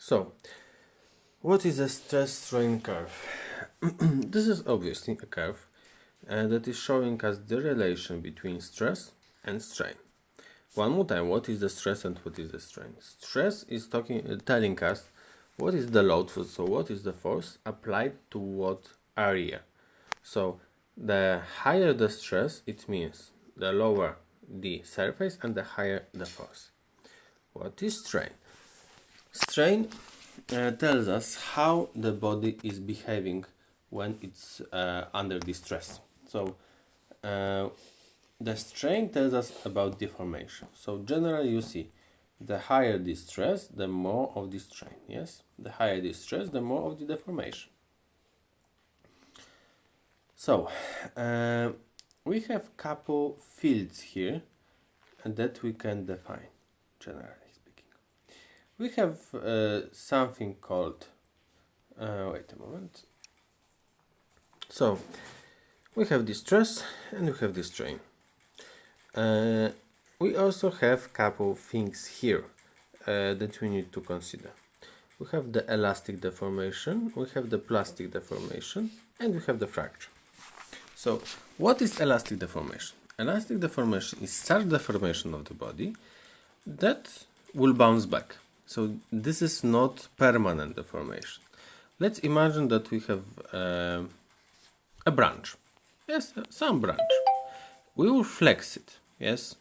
So, what is a stress-strain curve? This is obviously a curve that is showing us the relation between stress and strain. One more time, what is the stress and what is the strain? Stress is telling us what is the load, so what is the force applied to what area. So the higher the stress, it means the lower the surface and the higher the force. What is strain? Strain tells us how the body is behaving when it's under distress. So the strain tells us about deformation. So generally you see the higher the stress, the more of the strain. Yes, the higher the stress, the more of the deformation. So we have couple fields here that we can define generally. We have something called, wait a moment. So we have the stress and we have the strain. We also have couple things here that we need to consider. We have the elastic deformation, we have the plastic deformation, and we have the fracture. So what is elastic deformation? Elastic deformation is such deformation of the body that will bounce back. So this is not permanent deformation. Let's imagine that we have a branch. Yes, some branch. We will flex it. Yes,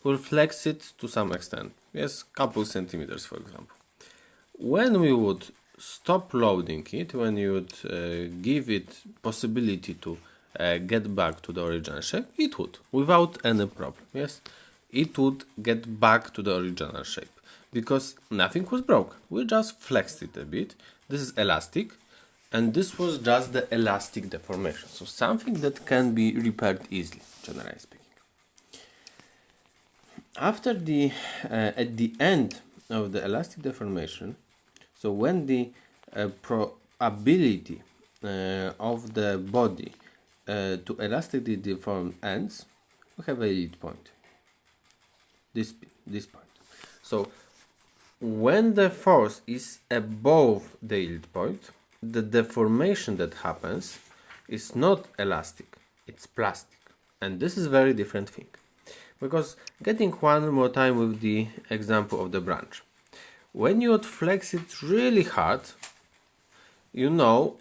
we'll flex it to some extent. Yes, couple centimeters, for example. When we would stop loading it, when you would give it possibility to get back to the original shape, it would, without any problem. Yes, it would get back to the original shape. Because nothing was broken. We just flexed it a bit. This is elastic. And this was just the elastic deformation. So something that can be repaired easily, generally speaking. After at the end of the elastic deformation, so when the probability of the body to elastically deform ends, we have a yield point. This point. So when the force is above the yield point, the deformation that happens is not elastic, it's plastic. And this is a very different thing. Because getting one more time with the example of the branch. When you would flex it really hard, you know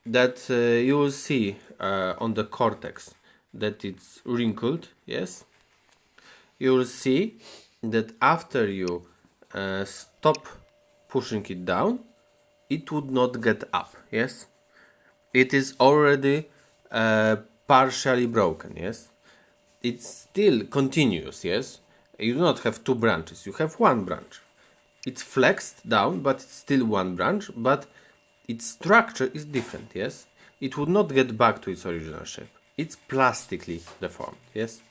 that you will see on the cortex that it's wrinkled, yes? You will see that after you stop pushing it down, it would not get up. Yes, it is already partially broken. Yes, it still continues. Yes, you do not have two branches, you have one branch. It's flexed down, but it's still one branch, but its structure is different. Yes, it would not get back to its original shape. It's plastically deformed. Yes.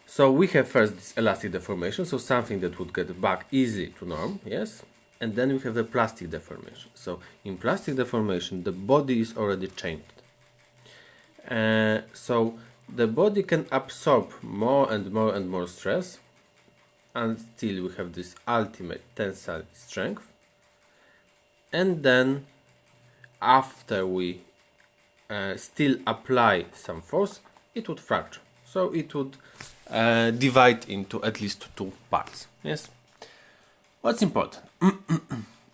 So we have first this elastic deformation, so something that would get back easy to norm, yes? And then we have the plastic deformation. So in plastic deformation, the body is already changed. So the body can absorb more and more and more stress until we have this ultimate tensile strength. And then after we still apply some force, it would fracture. So it would divide into at least two parts. Yes. What's important?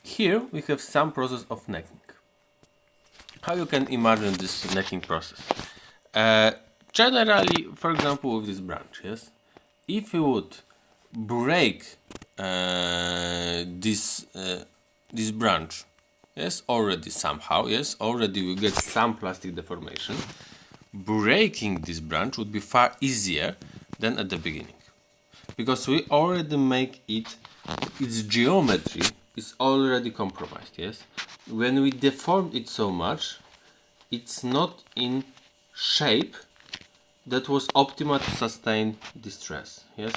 Here we have some process of necking. How you can imagine this necking process? Generally, for example, with this branch, yes. If you would break this branch, yes, already somehow, yes, already we get some plastic deformation. Breaking this branch would be far easier than at the beginning, because we already make its geometry is already compromised. Yes, when we deformed it so much, it's not in shape that was optimal to sustain the stress. Yes,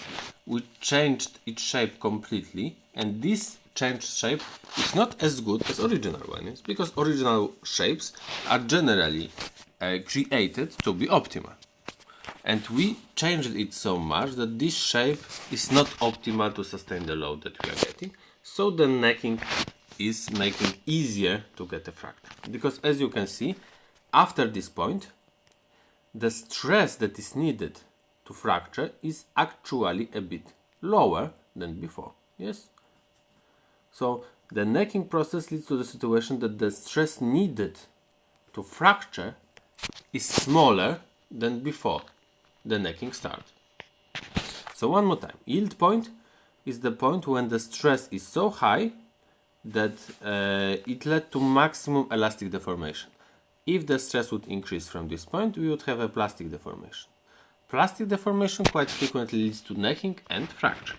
we changed its shape completely, and this changed shape is not as good as original one. Yes, because original shapes are generally created to be optimal. and we changed it so much that this shape is not optimal to sustain the load that we are getting. So the necking is making easier to get a fracture. Because as you can see, after this point, the stress that is needed to fracture is actually a bit lower than before. Yes? So the necking process leads to the situation that the stress needed to fracture is smaller than before the necking starts. So one more time, yield point is the point when the stress is so high that it led to maximum elastic deformation. If the stress would increase from this point, we would have a plastic deformation. Plastic deformation quite frequently leads to necking and fracture.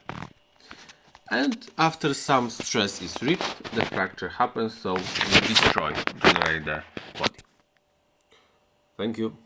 And after some stress is reached, the fracture happens, so we destroy generally the body. Thank you.